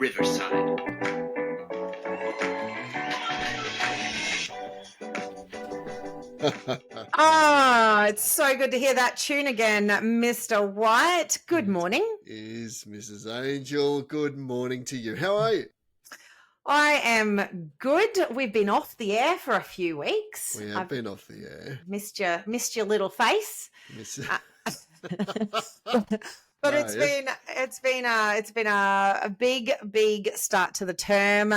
Riverside. It's so good to hear that tune again, Mr. White. Good morning. Is Mrs. Angel. Good morning to you. How are you? I am good. We've been off the air for a few weeks. We have been off the air. Missed your little face. But it's been a big start to the term.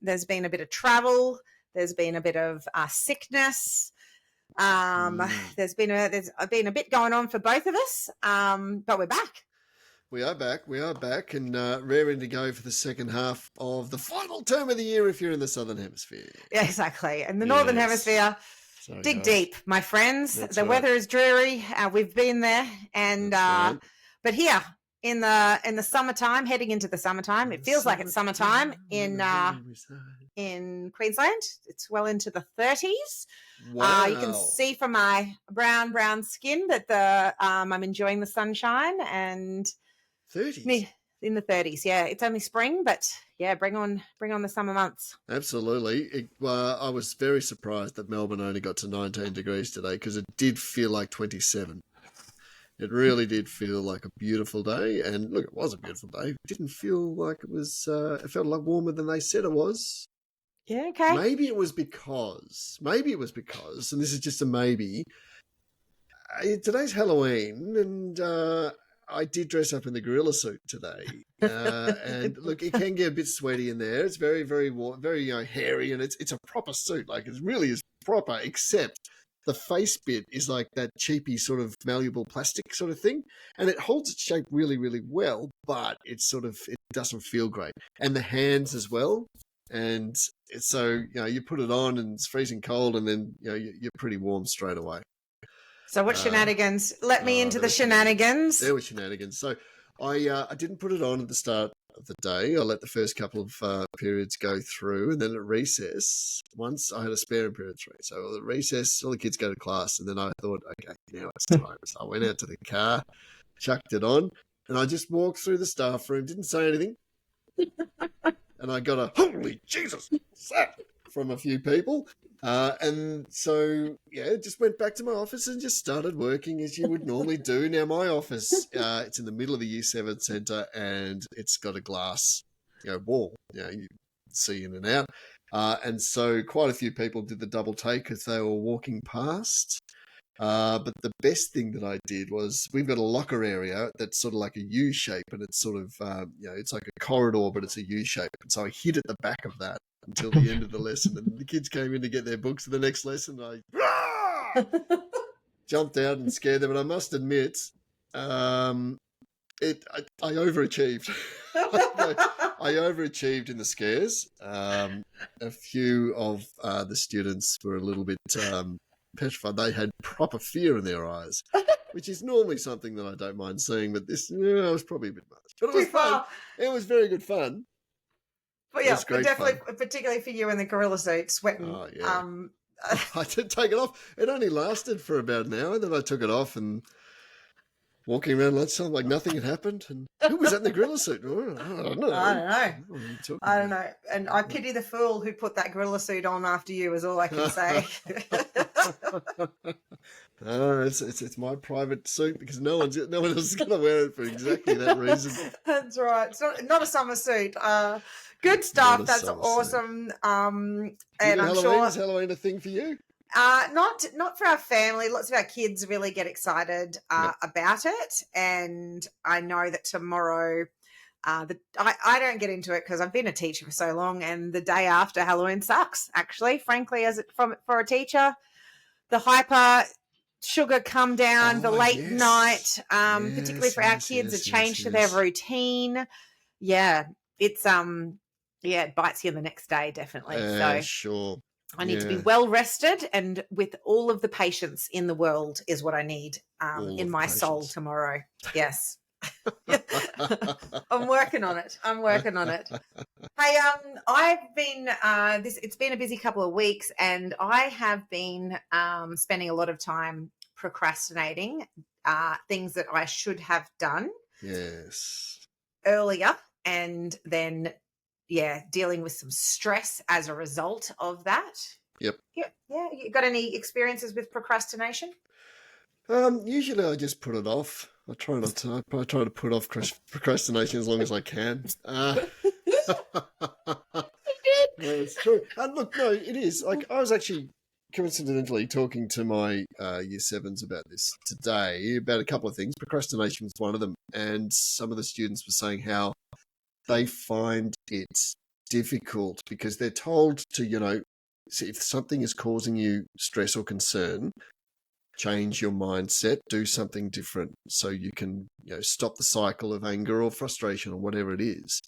There's been a bit of travel. There's been a bit of sickness. There's been a bit going on for both of us. But we're back. We are back and raring to go for the second half of the final term of the year if you're in the Southern Hemisphere. Yeah, exactly. In the Northern Hemisphere, dig deep, my friends. The weather is dreary. We've been there. And but here in the summertime, heading into the summertime, it feels like it's summertime in Queensland. It's well into the 30s. Wow. You can see from my brown skin that I'm enjoying the sunshine and 30s. In the 30s. Yeah, it's only spring, but yeah, bring on the summer months. Absolutely. I was very surprised that Melbourne only got to 19 degrees today because it did feel like 27. It really did feel like a beautiful day. And look, it was a beautiful day. It didn't feel like it was, it felt a lot warmer than they said it was. Yeah, okay. Maybe it was because, and this is just a maybe, today's Halloween and I did dress up in the gorilla suit today. And look, it can get a bit sweaty in there. It's very, very warm, very hairy, and it's a proper suit. Like, it really is proper, except the face bit is like that cheapy sort of malleable plastic sort of thing. And it holds its shape really, really well, but it doesn't feel great. And the hands as well. And so, you put it on and it's freezing cold and then, you're pretty warm straight away. So what shenanigans? Let me into the shenanigans. There were shenanigans. So I didn't put it on at the start of the day. I let the first couple of periods go through, and then at recess, once I had a spare in period 3. So at recess, all the kids go to class, and then I thought, okay, now it's time. So I went out to the car, chucked it on, and I just walked through the staff room, didn't say anything, and I got a holy Jesus from a few people. And so, just went back to my office and just started working as you would normally do. Now, my office, it's in the middle of the Year 7 centre and it's got a glass, wall, you see in and out. And so quite a few people did the double take as they were walking past. But the best thing that I did was we've got a locker area that's sort of like a U shape and it's sort of, it's like a corridor, but it's a U shape. And so I hid at the back of that until the end of the lesson. And the kids came in to get their books for the next lesson. I jumped out and scared them. And I must admit, I overachieved. I overachieved in the scares. A few of the students were a little bit petrified. They had proper fear in their eyes, which is normally something that I don't mind seeing, but this was probably a bit much. But it was fun. It was very good fun. But yeah, definitely, fun. Particularly for you in the gorilla suit, sweating. Oh, yeah. I did take it off. It only lasted for about an hour, then I took it off and walking around lunchtime like nothing had happened. And who was that in the gorilla suit? I don't know. I don't know. And I pity the fool who put that gorilla suit on after you is all I can say. It's my private suit because no one else is going to wear it for exactly that reason. That's right. It's not a summer suit. Good stuff. That's awesome. And I'm sure is Halloween a thing for you? Not for our family. Lots of our kids really get excited about it, and I know that tomorrow. I don't get into it because I've been a teacher for so long, and the day after Halloween sucks. Actually, frankly, for a teacher, the hyper sugar come down, the late night, particularly for our kids, a change to their routine. Yeah, it's it bites you the next day, definitely. So sure. I need to be well rested and with all of the patience in the world is what I need in my soul tomorrow. Yes. I'm working on it. Hey, I've been it's been a busy couple of weeks and I have been spending a lot of time procrastinating things that I should have done. Yes. Earlier and then, dealing with some stress as a result of that. Yep. Yeah. You got any experiences with procrastination? Usually I just put it off. I try not to. I try to put off procrastination as long as I can. No, it's true. And look, no, it is. Like, I was actually coincidentally talking to my year sevens about this today, about a couple of things. Procrastination was one of them. And some of the students were saying how they find it difficult because they're told to, if something is causing you stress or concern, change your mindset, do something different so you can, stop the cycle of anger or frustration or whatever it is.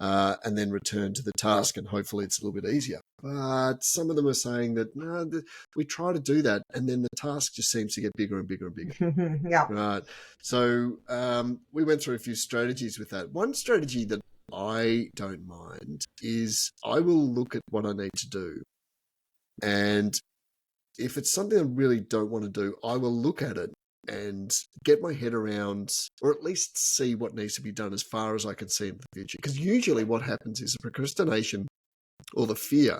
And then return to the task, and hopefully it's a little bit easier. But some of them are saying that, no, we try to do that, and then the task just seems to get bigger and bigger and bigger. Yeah. Right. So we went through a few strategies with that. One strategy that I don't mind is I will look at what I need to do. And if it's something I really don't want to do, I will look at it and get my head around, or at least see what needs to be done as far as I can see in the future. Because usually what happens is the procrastination or the fear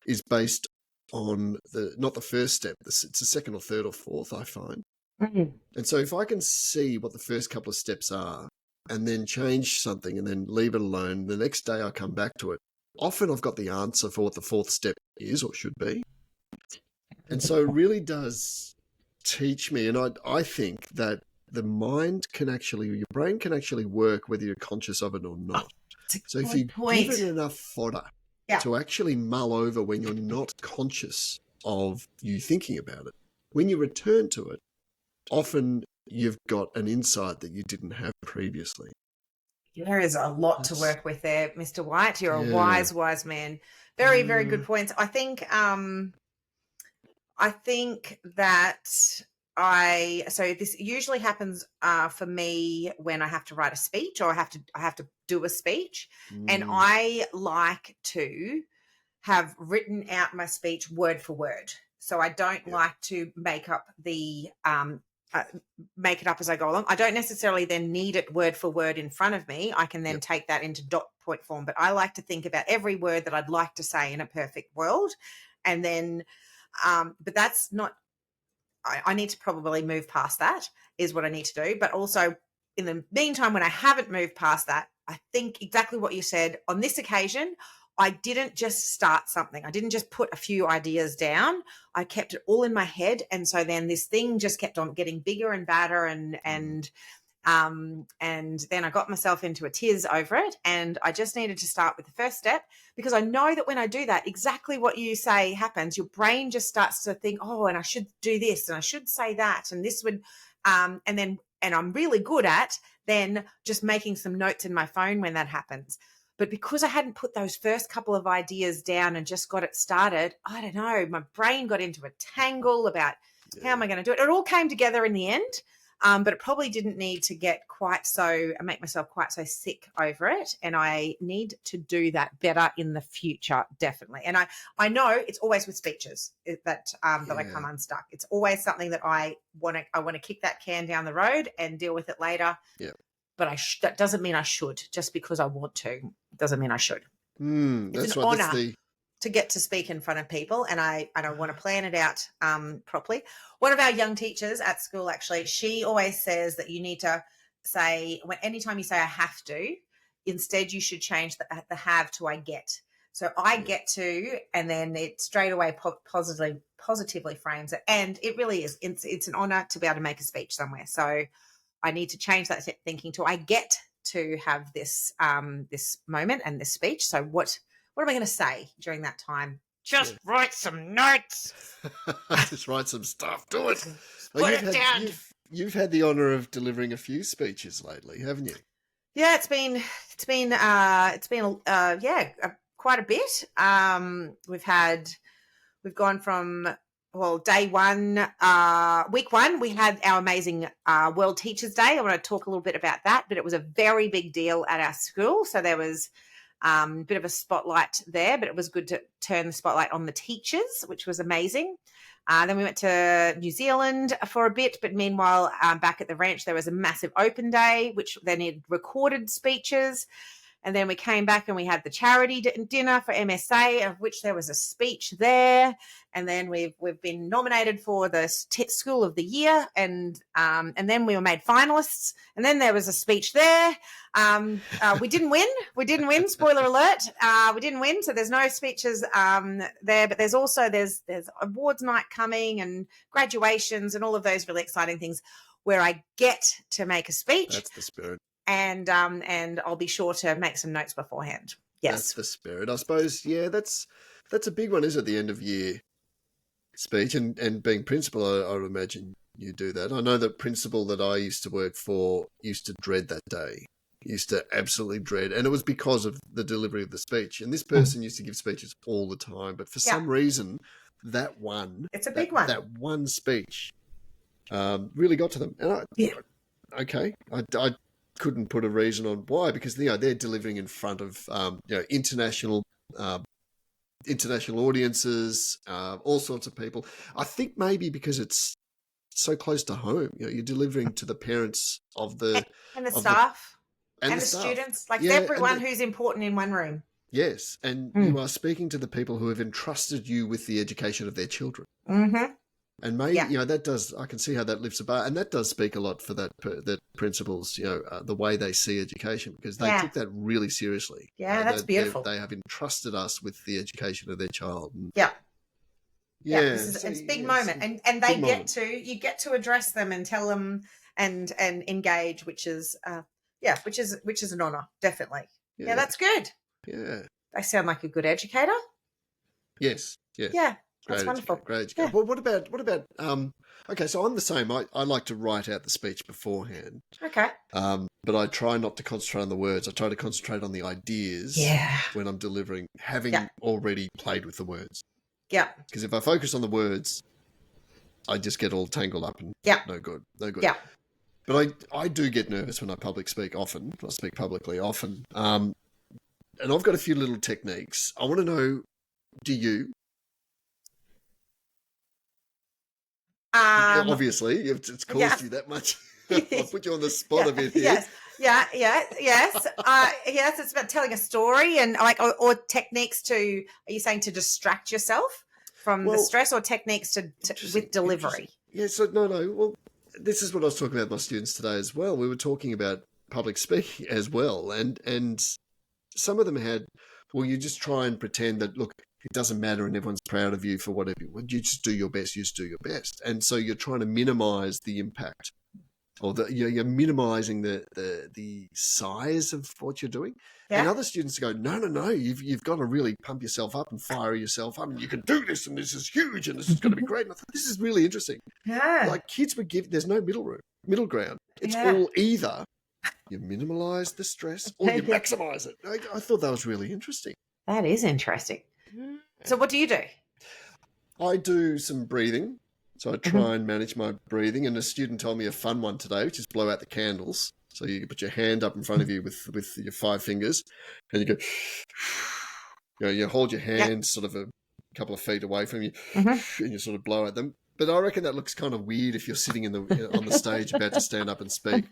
is based on not the first step. It's the second or third or fourth, I find. Mm-hmm. And so if I can see what the first couple of steps are and then change something and then leave it alone, the next day I come back to it. Often I've got the answer for what the fourth step is or should be. And so it really does teach me, and I think that the mind can actually, your brain can actually work whether you're conscious of it or not. So if you give it enough fodder to actually mull over when you're not conscious of you thinking about it, when you return to it, often you've got an insight that you didn't have previously. There is a lot to work with there, Mr. White. You're a wise man. Very, very good points. I think that so this usually happens for me when I have to write a speech or I have to do a speech, and I like to have written out my speech word for word. So I don't like to make up make it up as I go along. I don't necessarily then need it word for word in front of me. I can then take that into dot point form, but I like to think about every word that I'd like to say in a perfect world, and then but that's not, I need to probably move past that is what I need to do. But also in the meantime, when I haven't moved past that, I think exactly what you said on this occasion, I didn't just start something. I didn't just put a few ideas down. I kept it all in my head. And so then this thing just kept on getting bigger and badder, and then I got myself into a tiz over it, and I just needed to start with the first step, because I know that when I do that, exactly what you say happens. Your brain just starts to think, oh, and I should do this and I should say that, and this would, and I'm really good at then just making some notes in my phone when that happens. But because I hadn't put those first couple of ideas down and just got it started, I don't know, my brain got into a tangle about how am I going to do it. It all came together in the end. But it probably didn't need to get make myself quite so sick over it. And I need to do that better in the future, definitely. And I know it's always with speeches that I come unstuck. It's always something that I want to kick that can down the road and deal with it later. Yeah. But that doesn't mean I should. Just because I want to doesn't mean I should. It's an honor to get to speak in front of people, and I want to plan it out properly. One of our young teachers at school, actually, she always says that you need to say, anytime you say I have to, instead you should change the have to I get. So I get to, and then it straight away positively frames it. And it really is. It's an honor to be able to make a speech somewhere. So I need to change that thinking to I get to have this this moment and this speech. So what am I going to say during that time? Just write some notes. Just write some stuff. Do it. Put it down. You've had the honour of delivering a few speeches lately, haven't you? Yeah, it's been quite a bit. We've gone from, day one, week one, we had our amazing World Teachers Day. I want to talk a little bit about that, but it was a very big deal at our school. So there was a bit of a spotlight there, but it was good to turn the spotlight on the teachers, which was amazing. Then we went to New Zealand for a bit, but meanwhile, back at the ranch, there was a massive open day, which they needed recorded speeches. And then we came back and we had the charity dinner for MSA, of which there was a speech there. And then we've been nominated for the School of the Year, and then we were made finalists. And then there was a speech there. We didn't win. We didn't win. Spoiler alert. We didn't win. So there's no speeches there. But there's also there's awards night coming and graduations and all of those really exciting things where I get to make a speech. That's the spirit. And I'll be sure to make some notes beforehand. Yes, that's the spirit. I suppose. Yeah, that's a big one, isn't it? The end of year speech, and being principal, I would imagine you do that. I know that principal that I used to work for used to dread that day. Used to absolutely dread, and it was because of the delivery of the speech. And this person used to give speeches all the time, but for some reason, that one, it's a big one. That one speech really got to them. And I couldn't put a reason on why, because they're delivering in front of international audiences, all sorts of people. I think maybe because it's so close to home, you're delivering to the parents of the staff and the students, like everyone who's important in one room. Yes, and you are speaking to the people who have entrusted you with the education of their children. Mm-hmm. And maybe that does. I can see how that lifts a bar, and that does speak a lot for that principals. The way they see education, because they took that really seriously. Yeah, that's beautiful. They have entrusted us with the education of their child. It's a big moment, and they you get to address them and tell them and engage, which is an honour, definitely. Yeah, that's good. Yeah, they sound like a good educator. Yes. Yeah. That's wonderful. Great educator. Yeah. Well, what about okay, so I'm the same. I like to write out the speech beforehand. Okay. But I try not to concentrate on the words. I try to concentrate on the ideas when I'm delivering, having already played with the words. Yeah. Because if I focus on the words, I just get all tangled up and no good. Yeah. But I do get nervous when I public speak often. I speak publicly often. And I've got a few little techniques. I want to know, do you? Obviously, it's caused you that much. I'll put you on the spot a bit here. Yes. Yes, it's about telling a story and or techniques to. Are you saying to distract yourself from the stress, or techniques to with delivery? Yeah. So no. Well, this is what I was talking about with my students today as well. We were talking about public speaking as well, and some of them had. Well, you just try and pretend that look. It doesn't matter, and everyone's proud of you for whatever. You just do your best. You just do your best, and so you're trying to minimise the impact, or you're minimising the size of what you're doing. Yeah. And other students go, no, you've got to really pump yourself up and fire yourself up, and you can do this, and this is huge, and this is going to be great. And I thought, this is really interesting. Yeah, like kids would give. There's no middle ground. It's all either you minimise the stress or you maximise it. I thought that was really interesting. That is interesting. So what do you do? I do some breathing. So I try and manage my breathing. And a student told me a fun one today, which is blow out the candles. So you put your hand up in front of you with your 5 fingers, and you go, you hold your hands sort of a couple of feet away from you, and you sort of blow at them. But I reckon that looks kind of weird if you're sitting on the stage about to stand up and speak.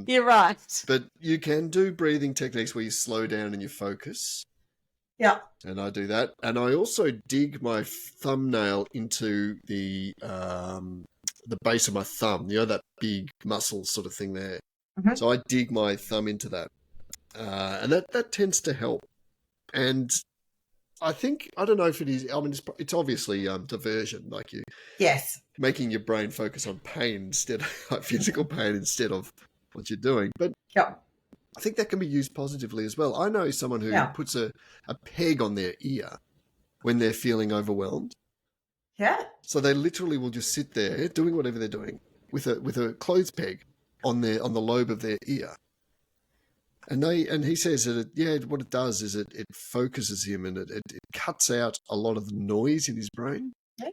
You're right. But you can do breathing techniques where you slow down and you focus. Yeah. And I do that. And I also dig my thumbnail into the base of my thumb, that big muscle sort of thing there. Mm-hmm. So I dig my thumb into that. And that tends to help. And I think, I don't know if it is, it's obviously diversion, like making your brain focus on pain instead of like physical pain instead of what you're doing. But I think that can be used positively as well. I know someone who puts a peg on their ear when they're feeling overwhelmed. Yeah. So they literally will just sit there doing whatever they're doing with a clothes peg on the lobe of their ear. And he says that what it does is it focuses him and it cuts out a lot of the noise in his brain. Okay.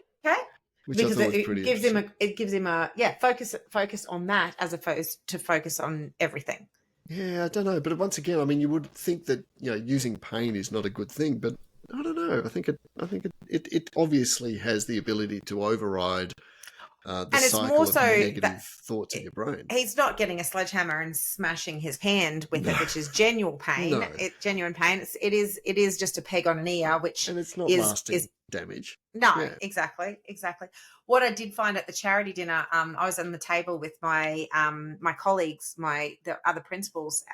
Which I thought was pretty interesting. It gives him a focus on that as opposed to focus on everything. Yeah, I don't know, but once again, you would think that using pain is not a good thing, but I don't know. I think it obviously has the ability to override the And it's cycle more of so negative that thoughts in your brain. he's not getting a sledgehammer and smashing his hand with No. it, which is genuine pain. No. Genuine pain. It is just a peg on an ear, which And it's not is lasting damage. no, Yeah. exactly. What I did find at the charity dinner, I was on the table with my my colleagues, the other principals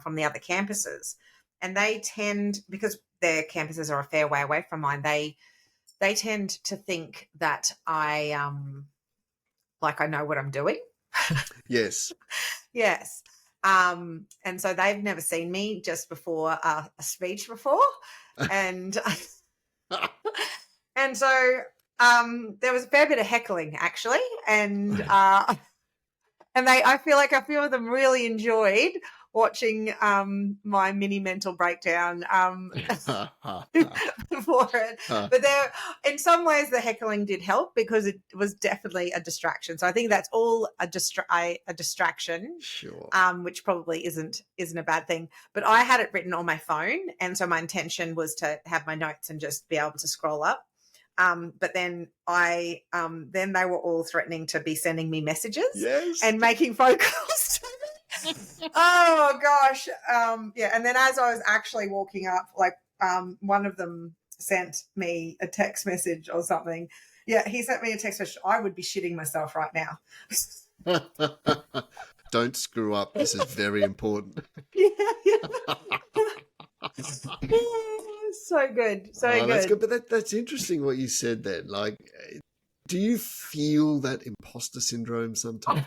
from the other campuses, and they tend, because their campuses are a fair way away from mine, they tend to think that I like I know what I'm doing. Yes. Yes. And so they've never seen me just before a speech before, and and so there was a fair bit of heckling actually, and I feel like a few of them really enjoyed watching my mini mental breakdown for it. But in some ways, the heckling did help because it was definitely a distraction. So I think that's all a distraction, Sure. which probably isn't a bad thing. But I had it written on my phone, and so my intention was to have my notes and just be able to scroll up. But then then they were all threatening to be sending me messages and making phone calls to me. Oh gosh. Yeah. And then as I was actually walking up, like one of them sent me a text message or something. Yeah, he sent me a text message. I would be shitting myself right now. Don't screw up. This is very important. Yeah. So good. That's good. But that's interesting what you said then. Like, do you feel that imposter syndrome sometimes?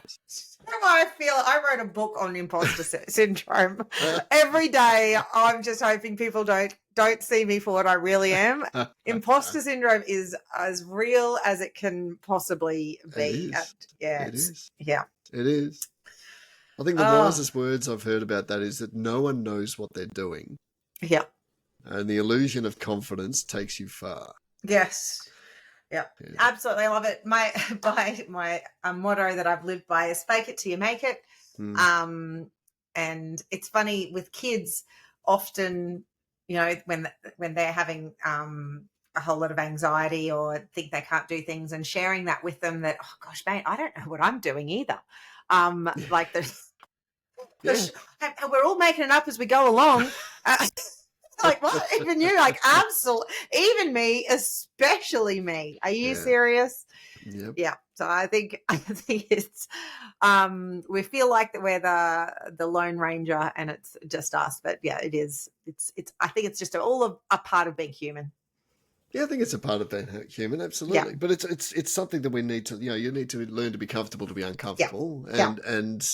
I wrote a book on imposter syndrome. Every day I'm just hoping people don't see me for what I really am. Imposter syndrome is as real as it can possibly be. It is. Yeah. It is. I think the wisest words I've heard about that is that no one knows what they're doing. Yeah. And the illusion of confidence takes you far. Yes. Yeah. Absolutely. I love it. My motto that I've lived by is fake it till you make it. And it's funny with kids, often, you know, when they're having a whole lot of anxiety or think they can't do things, and sharing that with them, that, oh gosh, mate, I don't know what I'm doing either. Like we're all making it up as we go along. Like, what? Even you? Like, absolutely. Even me, especially me. Are you serious? Yep. Yeah. So I think it's we feel like that we're the Lone Ranger and it's just us. But yeah, it is. It's I think it's just all a part of being human. Yeah, I think it's a part of being human, absolutely. Yeah. But it's something that we need to, you need to learn to be comfortable to be uncomfortable. Yeah. And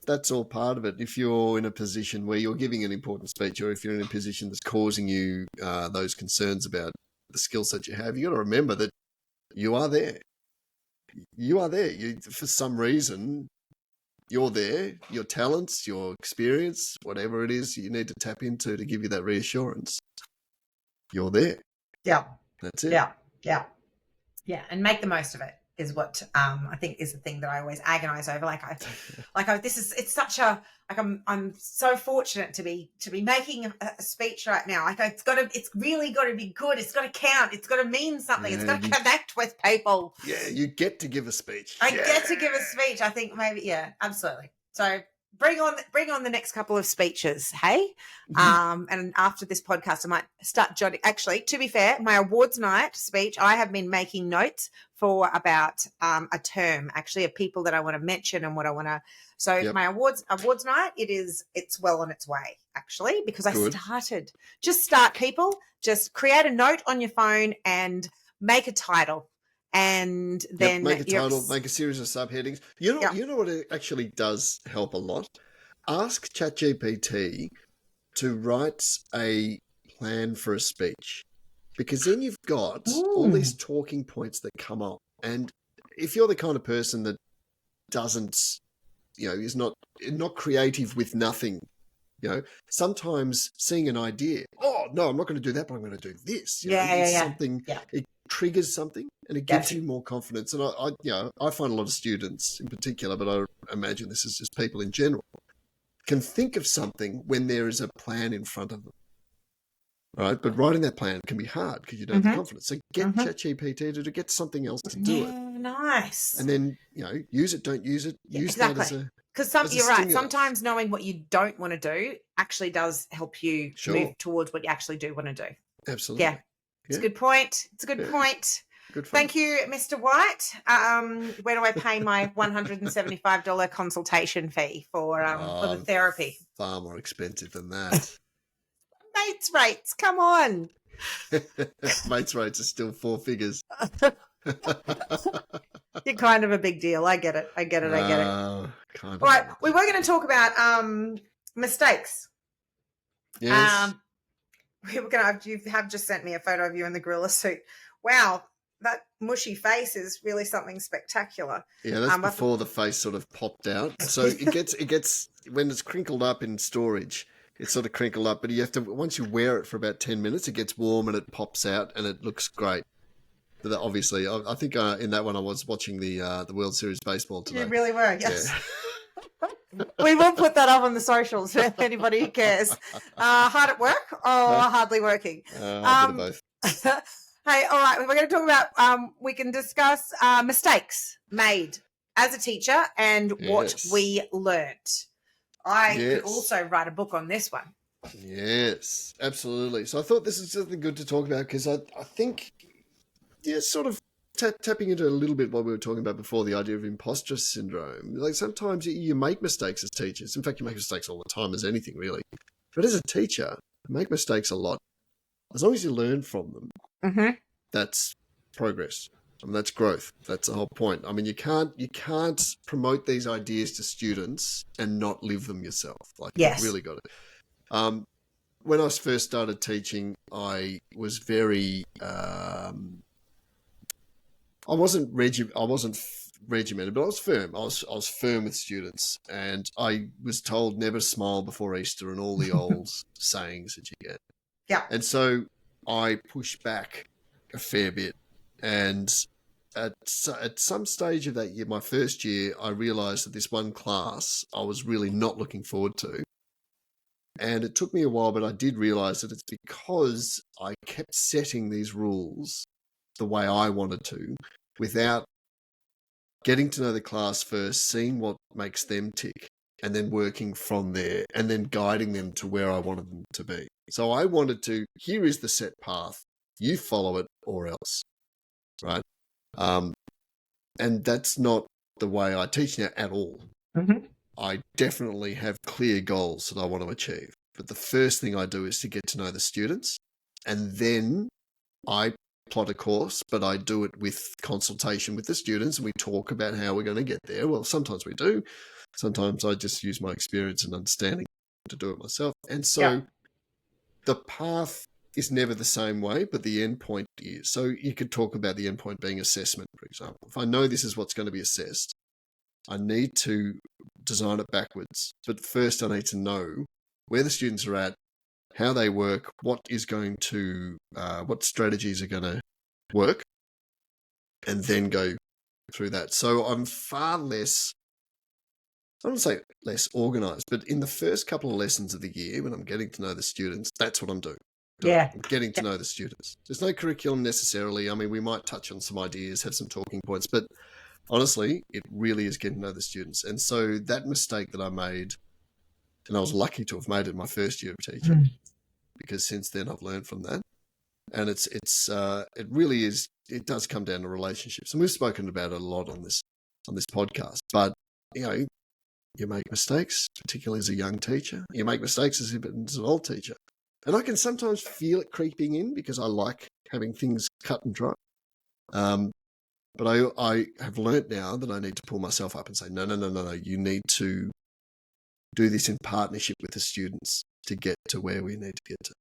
that's all part of it. If you're in a position where you're giving an important speech, or if you're in a position that's causing you those concerns about the skill set you have, you got to remember that you are there. You are there. For some reason, you're there. Your talents, your experience, whatever it is you need to tap into to give you that reassurance. You're there. Yeah. That's it. Yeah. And make the most of it is what I think is the thing that I always agonize over. I'm so fortunate to be making a speech right now. Like it's really got to be good. It's got to count. It's got to mean something. It's got to connect with people. Yeah, you get to give a speech. I get to give a speech. I think maybe, absolutely. So bring on the next couple of speeches, hey? And after this podcast, I might start jotting. Actually, to be fair, my awards night speech, I have been making notes for about a term, actually, of people that I want to mention and what I want to. So my awards night, it's well on its way, actually, because I started. Just start, people. Just create a note on your phone and make a title. And then make a title, make a series of subheadings. You know what it actually does help a lot? Ask ChatGPT to write a plan for a speech, because then you've got all these talking points that come up. And if you're the kind of person that doesn't, is not creative with nothing, sometimes seeing an idea, oh no, I'm not going to do that, but I'm going to do this. Something. It triggers something and it gives you more confidence. And I find a lot of students in particular, but I imagine this is just people in general, can think of something when there is a plan in front of them. Right? But writing that plan can be hard because you don't have the confidence. So get ChatGPT to get something else to do it. Nice. And then, use it, don't use it. Use that as exactly. a Because as a you're right. stimulus. Sometimes knowing what you don't want to do actually does help you Sure. move towards what you actually do want to do. Absolutely. Yeah. It's a good point. It's a good Yeah. point. Good fun. Thank you, Mr. White. Where do I pay my $175 consultation fee for the therapy? Far more expensive than that. Mates rates, come on. Mates rates are still 4 figures. You're kind of a big deal. I get it. Kind of. All right, we were going to talk about mistakes. Yes. We were going to. You have just sent me a photo of you in the gorilla suit. Wow, that mushy face is really something spectacular. Yeah, that's before the face sort of popped out. So it gets when it's crinkled up in storage. It's sort of crinkled up, but you have to, once you wear it for about 10 minutes, it gets warm and it pops out and it looks great. But obviously, I think in that one I was watching the World Series baseball today. You really were, yes. Yeah. We will put that up on the socials for anybody who cares. Hard at work or hardly working? A bit of both. Hey, all right, we're going to talk about, we can discuss mistakes made as a teacher and what we learnt. I could also write a book on this one. Yes, absolutely. So I thought this is something good to talk about because I think, sort of tapping into a little bit what we were talking about before, the idea of imposter syndrome. Like sometimes you make mistakes as teachers. In fact, you make mistakes all the time as anything, really. But as a teacher, you make mistakes a lot. As long as you learn from them, that's progress. I mean, that's growth. That's the whole point. I mean, you can't promote these ideas to students and not live them yourself. Like, you've really got it. When I first started teaching, I was very, I wasn't regimented, but I was firm. I was firm with students, and I was told never smile before Easter and all the old sayings that you get. Yeah. And so I pushed back a fair bit. And at some stage of that year, my first year, I realized that this one class I was really not looking forward to. And it took me a while, but I did realize that it's because I kept setting these rules the way I wanted to without getting to know the class first, seeing what makes them tick, and then working from there and then guiding them to where I wanted them to be. So I wanted to, here is the set path, you follow it or else. Right. And that's not the way I teach now at all. I definitely have clear goals that I want to achieve. But the first thing I do is to get to know the students, and then I plot a course, but I do it with consultation with the students, and we talk about how we're going to get there. Well, sometimes we do. Sometimes I just use my experience and understanding to do it myself. And so the path is never the same way, but the end point is. So you could talk about the end point being assessment, for example. If I know this is what's going to be assessed, I need to design it backwards. But first I need to know where the students are at, how they work, what strategies are going to work, and then go through that. So I'm far less, I don't want to say less organized, but in the first couple of lessons of the year when I'm getting to know the students, that's what I'm doing. I'm getting to know the students. There's no curriculum necessarily. I mean, we might touch on some ideas, have some talking points, but honestly, it really is getting to know the students. And so that mistake that I made, and I was lucky to have made it my first year of teaching, because since then I've learned from that. And it really is, it does come down to relationships. And we've spoken about it a lot on this podcast. But, you make mistakes, particularly as a young teacher. You make mistakes as an old teacher. And I can sometimes feel it creeping in because I like having things cut and dry. But I have learnt now that I need to pull myself up and say, no. You need to do this in partnership with the students to get to where we need to get to.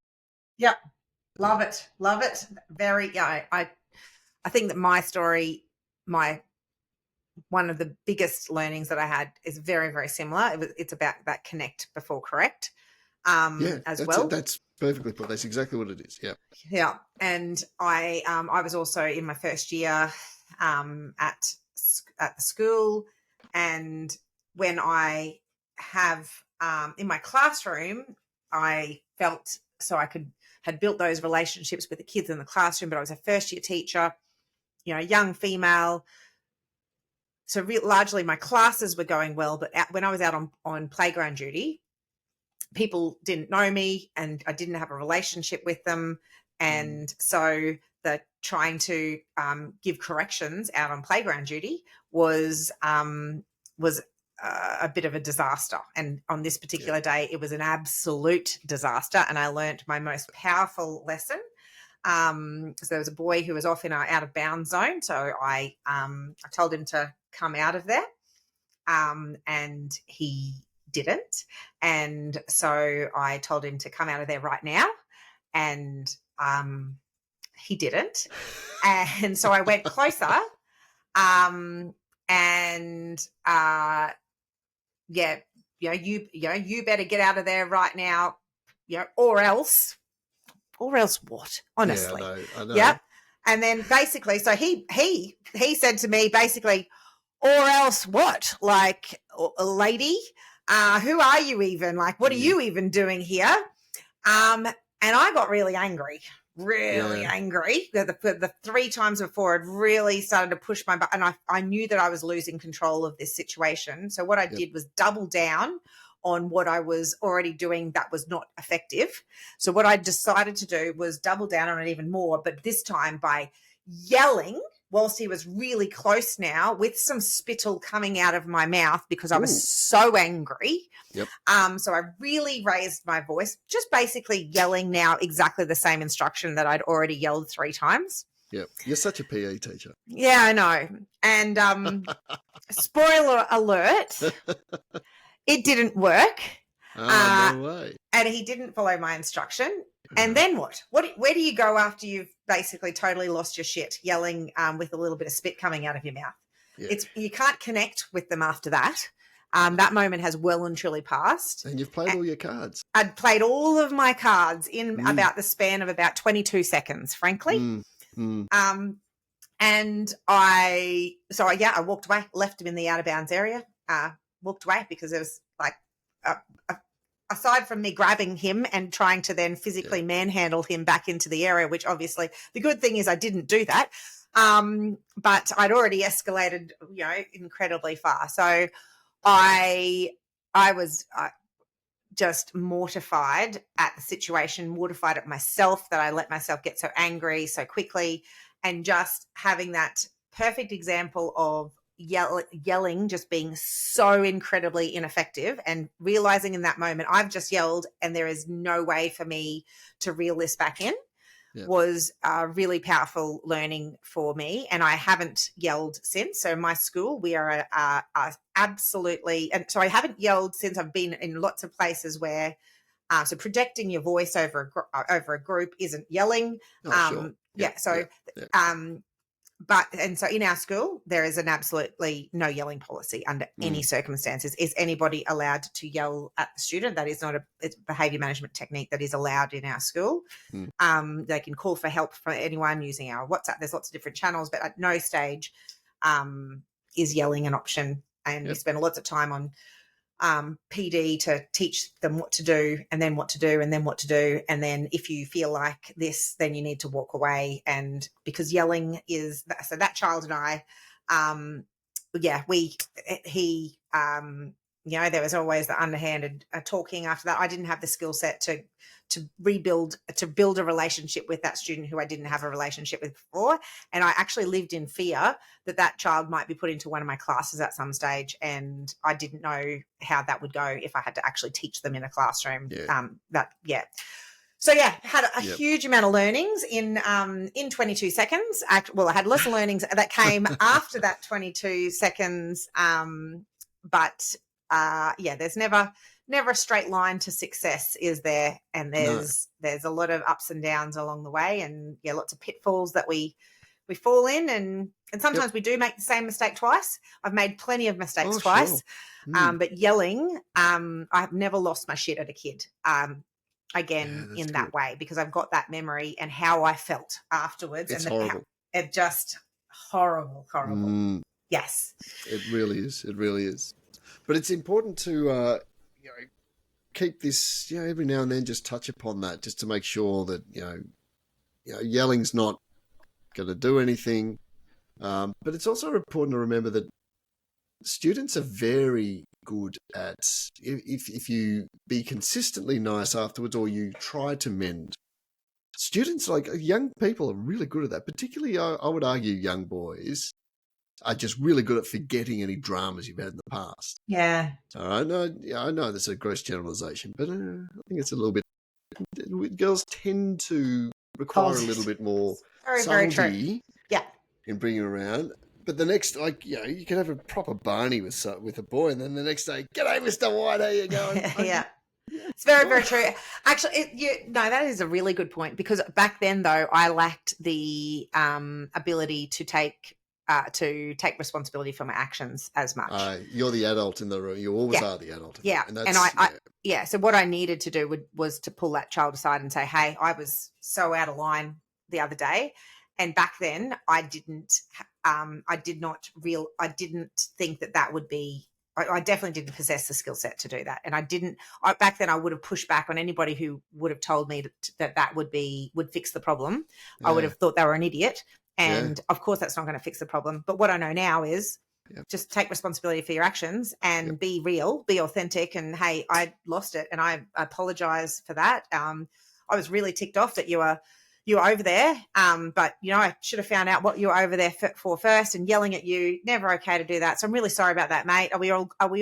Yep. Love it. Love it. Very, I think that my story, one of the biggest learnings that I had is very, very similar. It's about that connect before correct. As well. That's perfectly put. That's exactly what it is. Yeah. Yeah. And I was also in my first year at the school, and when I have in my classroom, I felt so I had built those relationships with the kids in the classroom, but I was a first year teacher, young female, largely my classes were going well, but when I was out on playground duty, people didn't know me and I didn't have a relationship with them. And so the trying to give corrections out on playground duty was a bit of a disaster. And on this particular day, it was an absolute disaster. And I learned my most powerful lesson. So there was a boy who was off in our out of bounds zone. So I told him to come out of there. And he didn't. And so I told him to come out of there right now. And he didn't. And so I went closer. You better get out of there right now, or else what? Honestly. Yeah, I know. Yep. And then basically, so he said to me basically, or else what? Like, lady, who are you even? Like, what are you even doing here? And I got really angry. Angry. The 3 times before I'd really started to push my button. And I knew that I was losing control of this situation. So what I did was double down on what I was already doing that was not effective. So what I decided to do was double down on it even more, but this time by yelling whilst he was really close now with some spittle coming out of my mouth because I was so angry. Yep. So I really raised my voice, just basically yelling now exactly the same instruction that I'd already yelled 3 times. Yep. You're such a PE teacher. Yeah, I know. And spoiler alert, it didn't work. Oh, no way. And he didn't follow my instruction. And then what? Where do you go after you've basically totally lost your shit, yelling with a little bit of spit coming out of your mouth? Yeah. You can't connect with them after that. That moment has well and truly passed. And you've played all your cards. I'd played all of my cards in about the span of about 22 seconds, frankly. And I walked away, left him in the out of bounds area, walked away because it was like, aside from me grabbing him and trying to then physically manhandle him back into the area, which obviously the good thing is I didn't do that. But I'd already escalated, incredibly far. So I was just mortified at the situation, mortified at myself that I let myself get so angry so quickly, and just having that perfect example of yelling just being so incredibly ineffective, and realizing in that moment I've just yelled and there is no way for me to reel this back in was a really powerful learning for me. And I haven't yelled since. So my school, we are absolutely, and so I haven't yelled since. I've been in lots of places where so projecting your voice over a group isn't yelling. So in our school, there is an absolutely no yelling policy under any circumstances. Is anybody allowed to yell at the student? That is not it's a behaviour management technique that is allowed in our school. They can call for help from anyone using our WhatsApp. There's lots of different channels, but at no stage is yelling an option. And we spend lots of time on PD to teach them what to do and then what to do and then what to do. And then if you feel like this, then you need to walk away. And because yelling is so that child and I, there was always the underhanded talking after that. I didn't have the skill set to build a relationship with that student who I didn't have a relationship with before. And I actually lived in fear that child might be put into one of my classes at some stage. And I didn't know how that would go if I had to actually teach them in a classroom. So had a huge amount of learnings in 22 seconds. I had lots of learnings that came after that 22 seconds. There's never a straight line to success, is there? And there's a lot of ups and downs along the way, and lots of pitfalls that we fall in, and sometimes we do make the same mistake twice. I've made plenty of mistakes twice. Sure. But yelling, I've never lost my shit at a kid that way, because I've got that memory and how I felt afterwards. It's horrible. It just horrible. Yes. It really is. But it's important to keep this, every now and then just touch upon that, just to make sure that, yelling's not going to do anything. But it's also important to remember that students are very good at, if you be consistently nice afterwards or you try to mend. Students, like young people, are really good at that. Particularly, I would argue, young boys are just really good at forgetting any dramas you've had in the past. Yeah. All right, I know that's a gross generalisation, but I think it's a little bit. Girls tend to require a little bit more very true. Yeah. In bringing around. But the next, you can have a proper Barney with a boy, and then the next day, "G'day, Mr. White, how you going?" Yeah. It's very, very true. Actually, that is a really good point, because back then, though, I lacked the ability to take responsibility for my actions as much. You're the adult in the room. You always are the adult. Yeah. And so what I needed to do was to pull that child aside and say, "Hey, I was so out of line the other day." And back then I didn't think that would be, I definitely didn't possess the skill set to do that. And back then I would have pushed back on anybody who would have told me that would fix the problem. Yeah. I would have thought they were an idiot. And of course that's not going to fix the problem. But what I know now is just take responsibility for your actions and be real, be authentic. And hey, I lost it and I apologize for that. I was really ticked off that you were over there. But I should have found out what you were over there for first, and yelling at you, never okay to do that. So I'm really sorry about that, mate. Are we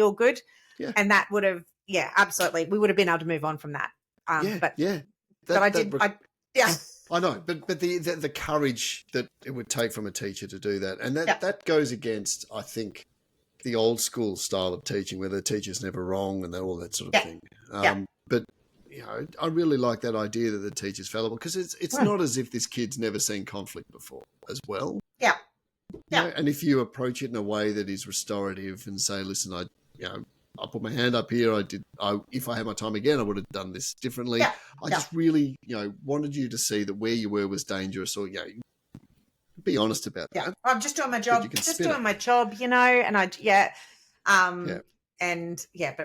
all good? Yeah. And that would have, absolutely. We would have been able to move on from that. I know, but the courage that it would take from a teacher to do that, and that goes against, I think, the old school style of teaching where the teacher's never wrong and all that sort of thing. But I really like that idea that the teacher's fallible, because it's not as if this kid's never seen conflict before as well. Yeah. And if you approach it in a way that is restorative and say, "Listen, I put my hand up here. If I had my time again, I would have done this differently." Yeah. I just really, wanted you to see that where you were was dangerous, or be honest about that. I'm just doing my job. But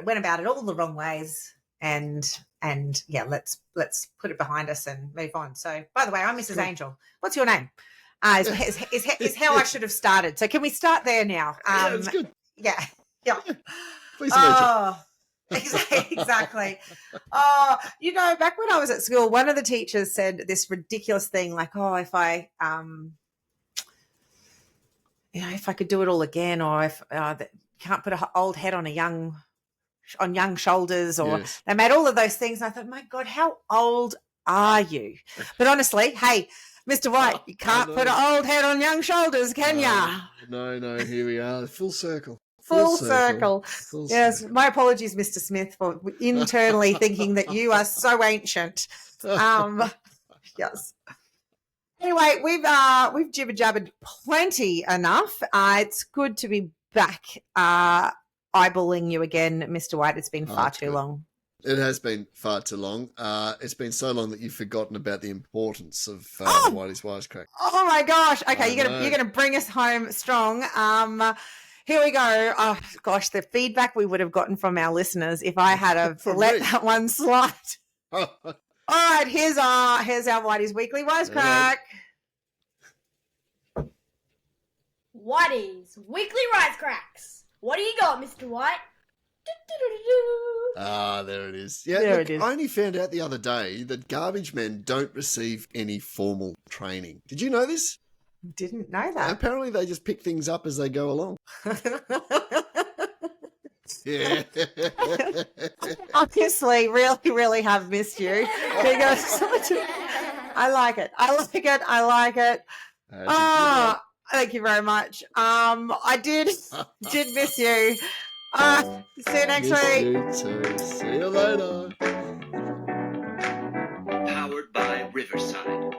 went about it all the wrong ways, and let's put it behind us and move on. So, by the way, I'm Mrs. Angel. What's your name? Is how I should have started. So can we start there now? That's good. Yeah. Please exactly. Back when I was at school, one of the teachers said this ridiculous thing like, if I could do it all again, or if can't put an old head on young shoulders, or they made all of those things. And I thought, my God, how old are you? But honestly, hey, Mr. White, you can't put an old head on young shoulders, can ya? No, here we are, full circle. Full circle. Yes, my apologies, Mr. Smith, for internally thinking that you are so ancient. Yes. Anyway, we've jibber-jabbered plenty enough. It's good to be back eyeballing you again, Mr. White. It's been far too long. It has been far too long. It's been so long that you've forgotten about the importance of Whitey's Wisecrack. Oh my gosh! Okay, you're gonna bring us home strong. Here we go. Oh gosh, the feedback we would have gotten from our listeners if I had let that one slide. All right, here's our Whitey's Weekly Wisecrack. Whitey's Weekly Wisecracks. What do you got, Mr. White? There it is. Yeah, it is. I only found out the other day that garbage men don't receive any formal training. Did you know this? Didn't know that. Apparently they just pick things up as they go along. Yeah. Obviously, really, really have missed you. Because I like it. Thank you very much. I did miss you. See you next week. You too. See you later. Powered by Riverside.